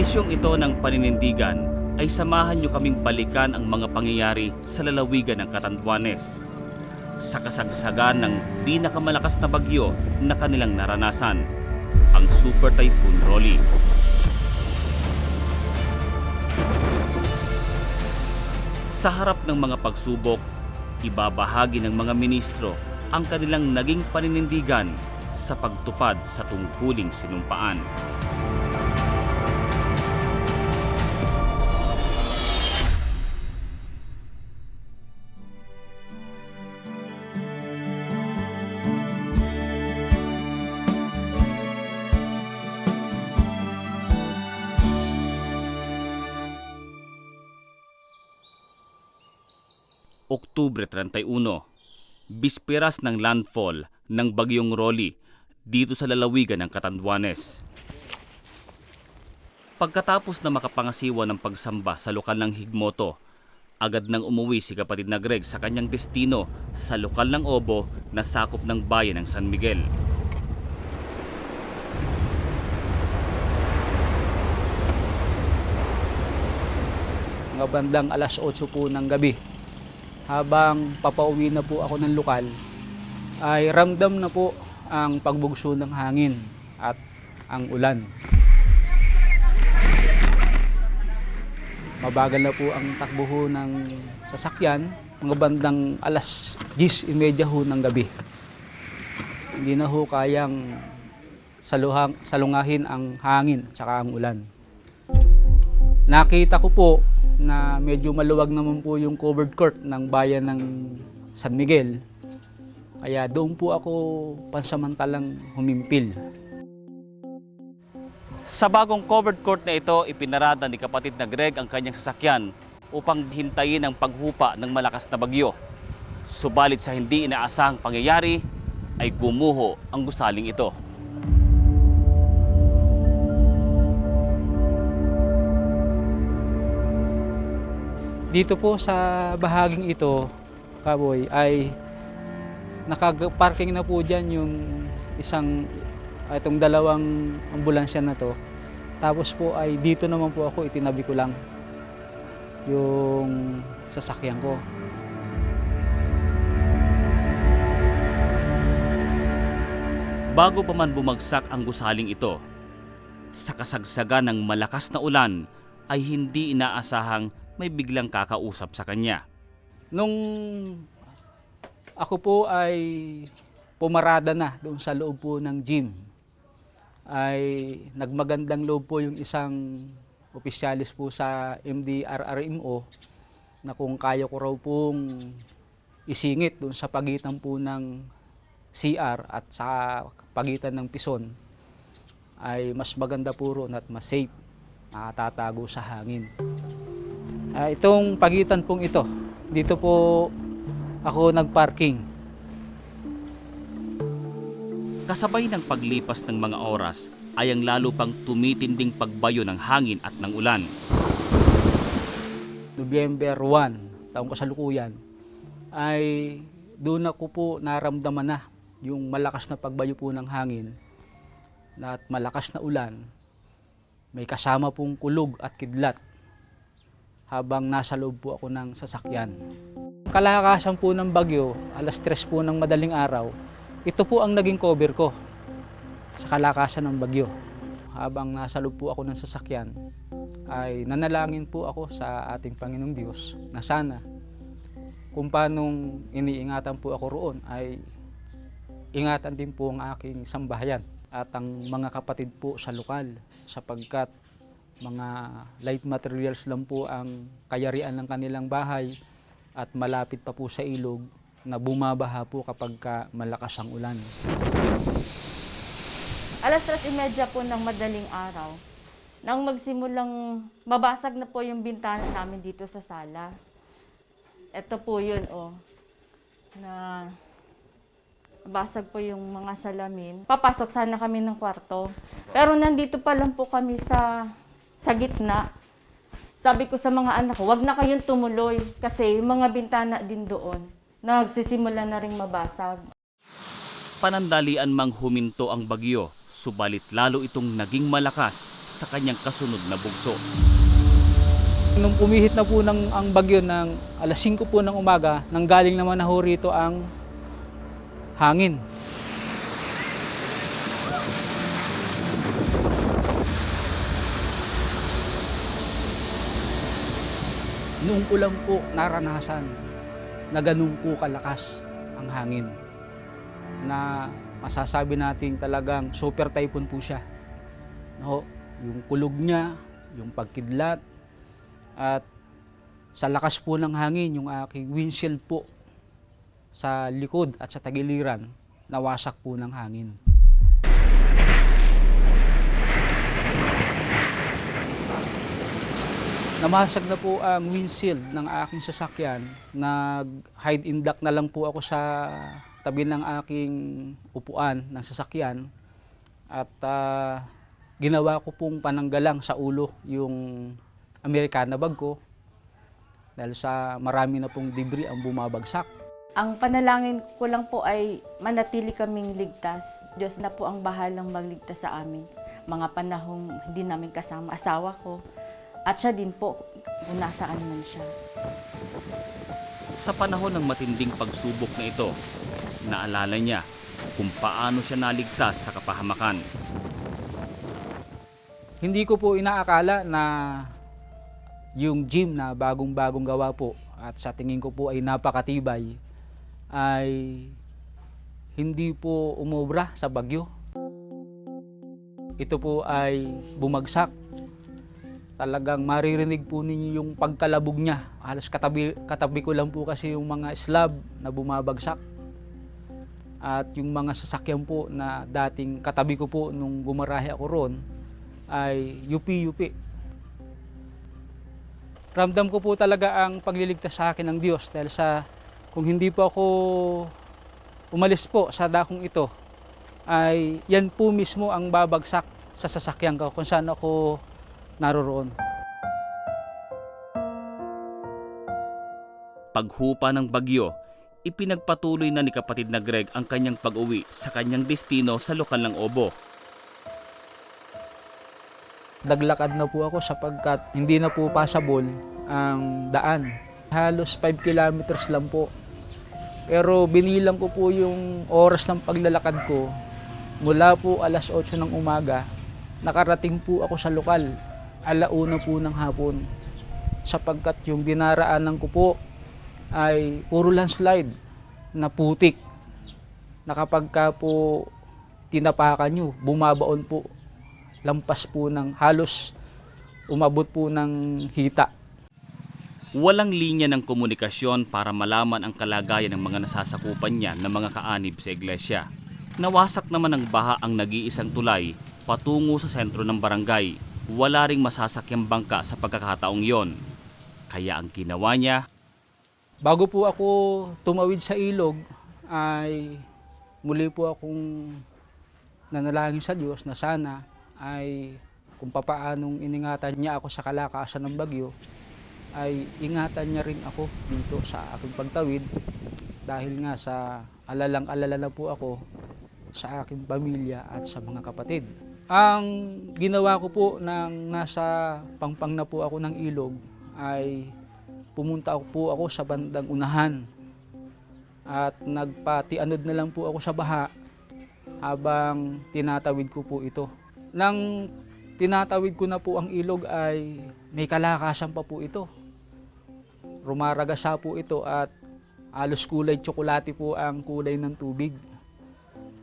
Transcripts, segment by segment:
edisyong ito ng Paninindigan ay samahan nyo kaming balikan ang mga pangyayari sa lalawigan ng Catanduanes. Sa kasagsagan ng pinakamalakas na bagyo na kanilang naranasan, ang Super Typhoon Rolly. Sa harap ng mga pagsubok, ibabahagi ng mga ministro ang kanilang naging paninindigan sa pagtupad sa tungkuling sinumpaan. Oktubre 31, bisperas ng landfall ng Bagyong Rolly dito sa lalawigan ng Catanduanes. Pagkatapos na makapangasiwa ng pagsamba sa lokal ng Higmoto, agad nang umuwi si kapatid na Greg sa kanyang destino sa lokal ng Obo na sakop ng bayan ng San Miguel. Mga bandang alas 8 po ng gabi, habang papauwi na po ako ng lokal, ay ramdam na po ang pagbugso ng hangin at ang ulan. Mabagal na po ang takbo ho ng sasakyan, mga bandang alas 10:30 ho ng gabi. Hindi na ho kayang salungahin ang hangin at saka ang ulan. Nakita ko po na medyo maluwag naman po yung covered court ng bayan ng San Miguel. Kaya doon po ako pansamantalang humimpil. Sa bagong covered court na ito, ipinarada ni kapatid na Greg ang kanyang sasakyan upang hintayin ang paghupa ng malakas na bagyo. Subalit sa hindi inaasahang pangyayari, ay gumuho ang gusaling ito. Dito po sa bahaging ito, Kaboy, ay nakaparking na po dyan yung itong dalawang ambulansya na to. Tapos po ay dito naman po ako, itinabi ko lang yung sasakyan ko. Bago pa man bumagsak ang gusaling ito, sa kasagsagan ng malakas na ulan ay hindi inaasahang may biglang kakausap sa kanya. Nung ako po ay pumarada na doon sa loob po ng gym, ay nagmagandang loob po yung isang opisyalis po sa MDRRMO na kung kaya ko raw pong isingit doon sa pagitan po ng CR at sa pagitan ng Pison, ay mas maganda po roon at mas safe, nakatatago sa hangin. Itong pagitan pong ito, dito po ako nagparking. Kasabay ng paglipas ng mga oras ay ang lalo pang tumitinding pagbayo ng hangin at ng ulan. November 1, taong kasalukuyan, ay doon ako po naramdaman na yung malakas na pagbayo po ng hangin at malakas na ulan. May kasama pong kulog at kidlat habang nasa loob po ako ng sasakyan. Kalakasan po ng bagyo, alas 3 po ng madaling araw, ito po ang naging cover ko sa kalakasan ng bagyo. Habang nasa loob po ako ng sasakyan, ay nanalangin po ako sa ating Panginoong Diyos na sana kung paanong iniingatan po ako roon ay ingatan din po ang aking sambahayan at ang mga kapatid po sa lokal, sapagkat mga light materials lang po ang kayarian ng kanilang bahay at malapit pa po sa ilog na bumabaha po kapag malakas ang ulan. Alas 3:30 po ng madaling araw, nang magsimulang mabasag na po yung bintana namin dito sa sala. Ito po yun, na basag po yung mga salamin. Papasok sana kami ng kwarto. Pero nandito pa lang po kami sa gitna. Sabi ko sa mga anak ko, wag na kayong tumuloy kasi yung mga bintana din doon nagsisimula na ring mabasag. Panandalian mang huminto ang bagyo, subalit lalo itong naging malakas sa kanyang kasunod na bugso. Nung pumihit na po ang bagyo ng alas 5 po ng umaga, nanggaling naman na ho rito ang hangin. Noong ko lang po naranasan na ganun po kalakas ang hangin, na masasabi natin talagang super typhoon po siya. No, yung kulog niya, yung pagkidlat, at sa lakas po ng hangin, yung aking windshield po sa likod at sa tagiliran, nawasak po ng hangin. Namasag na po ang windshield ng aking sasakyan. Nag-hide in duck na lang po ako sa tabi ng aking upuan ng sasakyan. At ginawa ko pong pananggalang sa ulo yung Americana bag ko dahil sa marami na pong debris ang bumabagsak. Ang panalangin ko lang po ay manatili kaming ligtas. Diyos na po ang bahalang magligtas sa amin. Mga panahong hindi namin kasama asawa ko. At siya din po kung nasaan man siya. Sa panahon ng matinding pagsubok na ito, naalala niya kung paano siya naligtas sa kapahamakan. Hindi ko po inaakala na yung gym na bagong-bagong gawa po at sa tingin ko po ay napakatibay ay hindi po umobra sa bagyo. Ito po ay bumagsak. Talagang maririnig po ninyo yung pagkalabog niya. Halos katabi ko lang po kasi yung mga slab na bumabagsak. At yung mga sasakyan po na dating katabi ko po nung gumarahe ako ron ay yupi-yupi. Ramdam ko po talaga ang pagliligtas sa akin ng Diyos dahil sa kung hindi po ako umalis po sa dakong ito ay yan po mismo ang babagsak sa sasakyan ko kung saan ako naroroon. Paghupa ng bagyo, ipinagpatuloy na ni kapatid na Greg ang kanyang pag-uwi sa kanyang destino sa lokal ng Obo. Naglakad na po ako sapagkat hindi na po passable ang daan. Halos 5 kilometers lang po. Pero binilang ko po yung oras ng paglalakad ko. Mula po alas 8 ng umaga, nakarating po ako sa lokal, 1:00 po ng hapon. Sapagkat yung dinaraanan ko po ay puro landslide na putik. Na kapag ka po tinapakan nyo, bumabaon po. Lampas po ng halos umabot po ng hita. Walang linya ng komunikasyon para malaman ang kalagayan ng mga nasasakupan niya ng mga kaanib sa iglesia. Nawasak naman ng baha ang nag-iisang tulay patungo sa sentro ng barangay. Wala ring masasakyang bangka sa pagkakataong yon. Kaya ang ginawa niya, bago po ako tumawid sa ilog, ay muli po akong nanalangin sa Diyos na sana ay kung papaanong iningatan niya ako sa kalakasan ng bagyo, ay ingatan niya rin ako dito sa aking pagtawid dahil nga sa alalang-alala na po ako sa aking pamilya at sa mga kapatid. Ang ginawa ko po nang nasa pangpang na po ako ng ilog ay pumunta po ako sa bandang unahan at nagpatianod na lang po ako sa baha habang tinatawid ko po ito. Nang tinatawid ko na po ang ilog ay may kalakasan pa po ito. Rumaragasa po ito at halos kulay tsokolate po ang kulay ng tubig.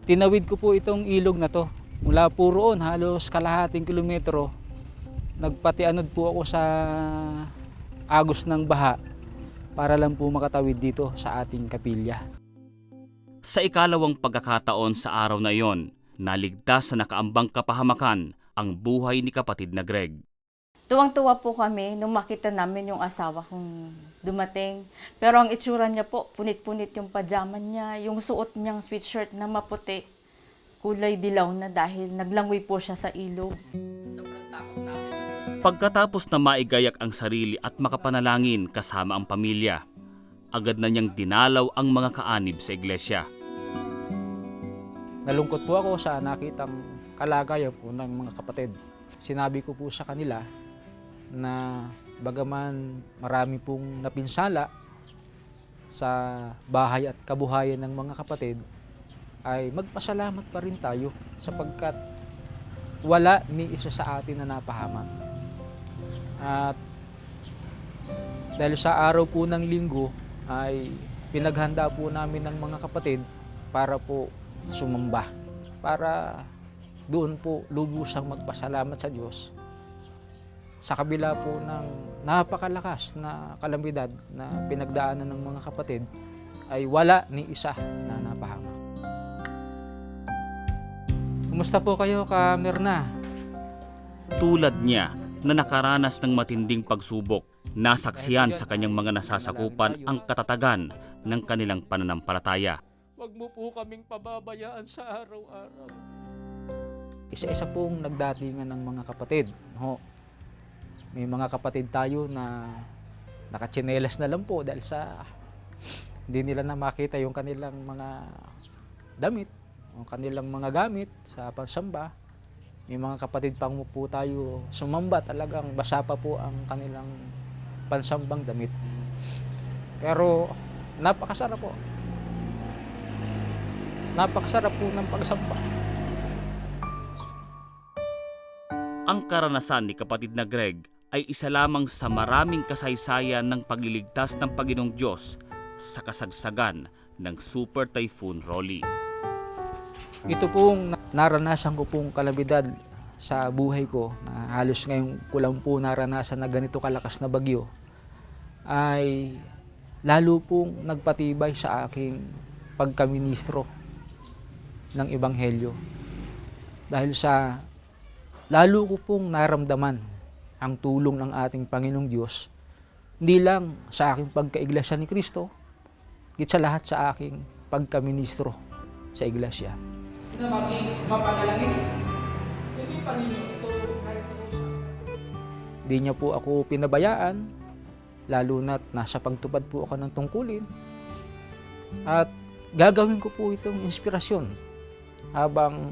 Tinawid ko po itong ilog na to. Mula po roon halos kalahating kilometro, nagpatianod po ako sa agos ng baha para lang po makatawid dito sa ating kapilya. sa ikalawang pagkakataon sa araw na iyon, naligtas sa nakaambang kapahamakan ang buhay ni kapatid na Greg. Tuwang-tuwa po kami nung makita namin yung asawa kong dumating. Pero ang itsura niya po, punit-punit yung pajama niya, yung suot niyang sweatshirt na maputi, kulay dilaw na dahil naglangoy po siya sa ilog. Pagkatapos na maigayak ang sarili at makapanalangin kasama ang pamilya, agad na niyang dinalaw ang mga kaanib sa iglesia. Nalungkot po ako sa nakitang kalagayan po ng mga kapatid. Sinabi ko po sa kanila na bagaman marami pong napinsala sa bahay at kabuhayan ng mga kapatid, ay magpasalamat pa rin tayo sapagkat wala ni isa sa atin na napahamak. At dahil sa araw po ng linggo ay pinaghanda po namin ng mga kapatid para po sumamba, para doon po lubusang magpasalamat sa Diyos sa kabila po ng napakalakas na kalamidad na pinagdaanan ng mga kapatid, ay wala ni isa na napahamak. Kumusta po kayo, Ka Mirna? Tulad niya na nakaranas ng matinding pagsubok, nasaksiyan sa kanyang mga nasasakupan ang katatagan ng kanilang pananampalataya. Huwag mo po kaming pababayaan sa araw-araw. Isa-isa pong nagdatingan ng mga kapatid. May mga kapatid tayo na nakatsinelas na lang po dahil sa hindi nila na makita yung kanilang mga damit, yung kanilang mga gamit sa pansamba. May mga kapatid pang po tayo sumamba, talagang basa pa po ang kanilang pansambang damit. Pero napakasarap po. Napakasarap po ng pagsamba. Ang karanasan ni kapatid na Greg ay isa lamang sa maraming kasaysayan ng pagliligtas ng Panginoong Diyos sa kasagsagan ng Super Typhoon Rolly. Ito pong naranasan ko pong kalamidad sa buhay ko, na halos ngayon ko lang po naranasan na ganito kalakas na bagyo, ay lalo pong nagpatibay sa aking pagkaministro ng Ebanghelyo. Dahil sa lalo ko pong naramdaman ang tulong ng ating Panginoong Diyos, hindi lang sa aking pagkaiglesia ni Kristo, higit sa lahat sa aking pagkaministro sa iglesia. Hindi niya po ako pinabayaan, lalo na't nasa pagtupad po ako ng tungkulin. At gagawin ko po itong inspirasyon habang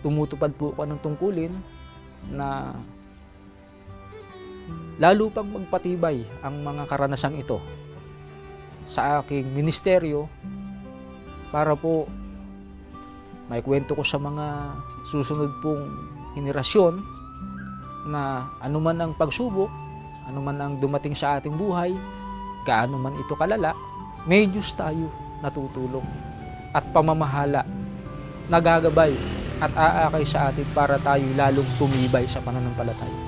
tumutupad po ako ng tungkulin, na lalo pang magpatibay ang mga karanasang ito sa aking ministeryo, para po may kwento ko sa mga susunod pong henerasyon na anuman ang pagsubok, anuman ang dumating sa ating buhay, gaano man ito kalala, may Diyos tayo natutulong at pamamahala, nagagabay at aakay sa atin para tayo lalong tumibay sa pananampalataya.